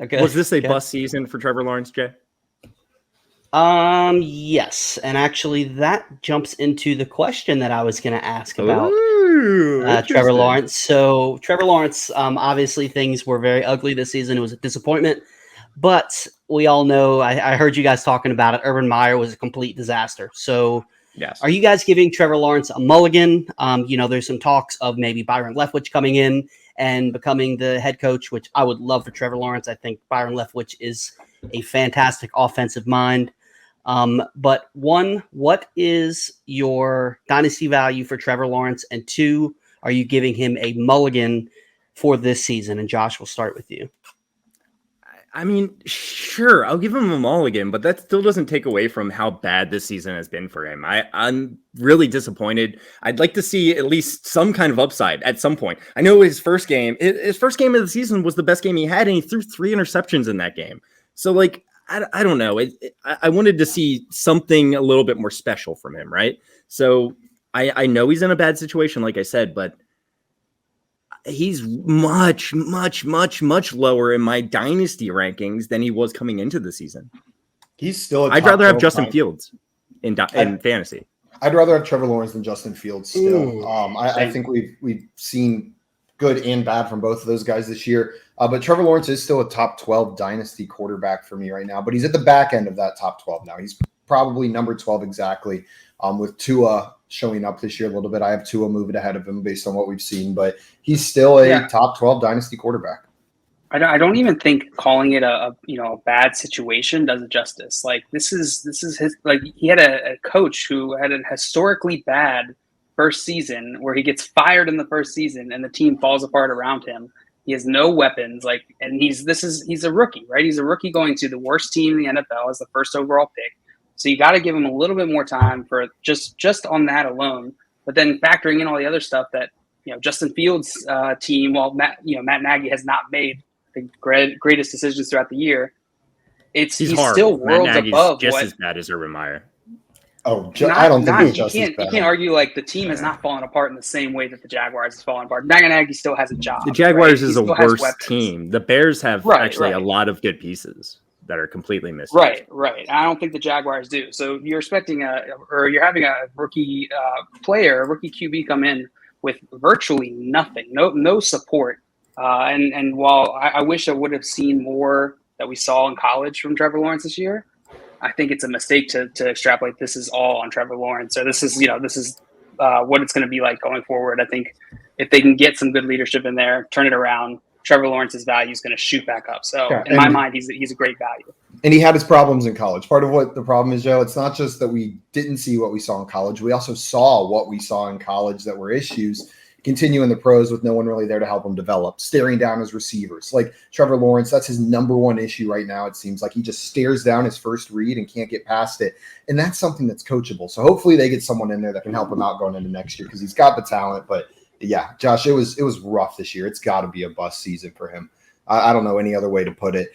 Okay. Was this a bust season for Trevor Lawrence, Jay? Yes, and actually that jumps into the question that I was going to ask about Trevor Lawrence. So Trevor Lawrence, obviously things were very ugly this season. It was a disappointment, but we all know, I heard you guys talking about it. Urban Meyer was a complete disaster. So yes. Are you guys giving Trevor Lawrence a mulligan? There's some talks of maybe Byron Leftwich coming in and becoming the head coach, which I would love for Trevor Lawrence. I think Byron Leftwich is a fantastic offensive mind. But one, what is your dynasty value for Trevor Lawrence? And two, are you giving him a mulligan for this season? And Josh, we'll start with you. I mean, sure, I'll give him a mulligan, but that still doesn't take away from how bad this season has been for him. I'm really disappointed. I'd like to see at least some kind of upside at some point. I know his first game of the season was the best game he had, and he threw 3 interceptions in that game. So, I don't know. I wanted to see something a little bit more special from him, right? So I know he's in a bad situation, like I said, but he's much, much, much, much lower in my dynasty rankings than he was coming into the season. He's still. I'd rather have Justin Fields in fantasy. I'd rather have Trevor Lawrence than Justin Fields still. I think we've seen good and bad from both of those guys this year. But Trevor Lawrence is still a top 12 dynasty quarterback for me right now. But he's at the back end of that top 12 now. He's probably number 12 exactly, with Tua showing up this year a little bit. I have Tua moving ahead of him based on what we've seen. But he's still a top 12 dynasty quarterback. I don't even think calling it a bad situation does it justice. Like this is his, he had a coach who had a historically bad first season where he gets fired in the first season and the team falls apart around him. He has no weapons, and he's a rookie, right? He's a rookie going to the worst team in the NFL as the first overall pick. So you got to give him a little bit more time for just on that alone. But then factoring in all the other stuff that Justin Fields' team, while Matt Nagy has not made the greatest decisions throughout the year, he's still worlds above. Just as bad as Urban Meyer. I don't think he's just as bad. You can't argue the team has not fallen apart in the same way that the Jaguars has fallen apart. Nagy still has a job. The Jaguars is a worse team. The Bears have a lot of good pieces that are completely missing. Right. I don't think the Jaguars do. So you're expecting you're having a rookie player, a rookie QB come in with virtually nothing, no support. And while I wish I would have seen more that we saw in college from Trevor Lawrence this year, I think it's a mistake to extrapolate this is all on Trevor Lawrence. So this is what it's going to be like going forward. I think if they can get some good leadership in there, turn it around, Trevor Lawrence's value is going to shoot back up. So in my mind, he's a great value. And he had his problems in college. Part of what the problem is, Joe, it's not just that we didn't see what we saw in college. We also saw what we saw in college that were issues continue in the pros with no one really there to help him develop, staring down his receivers. Like Trevor Lawrence, that's his number one issue right now. It seems like he just stares down his first read and can't get past it. And that's something that's coachable. So hopefully they get someone in there that can help him out going into next year because he's got the talent. But yeah, Josh, it was rough this year. It's got to be a bust season for him. I don't know any other way to put it.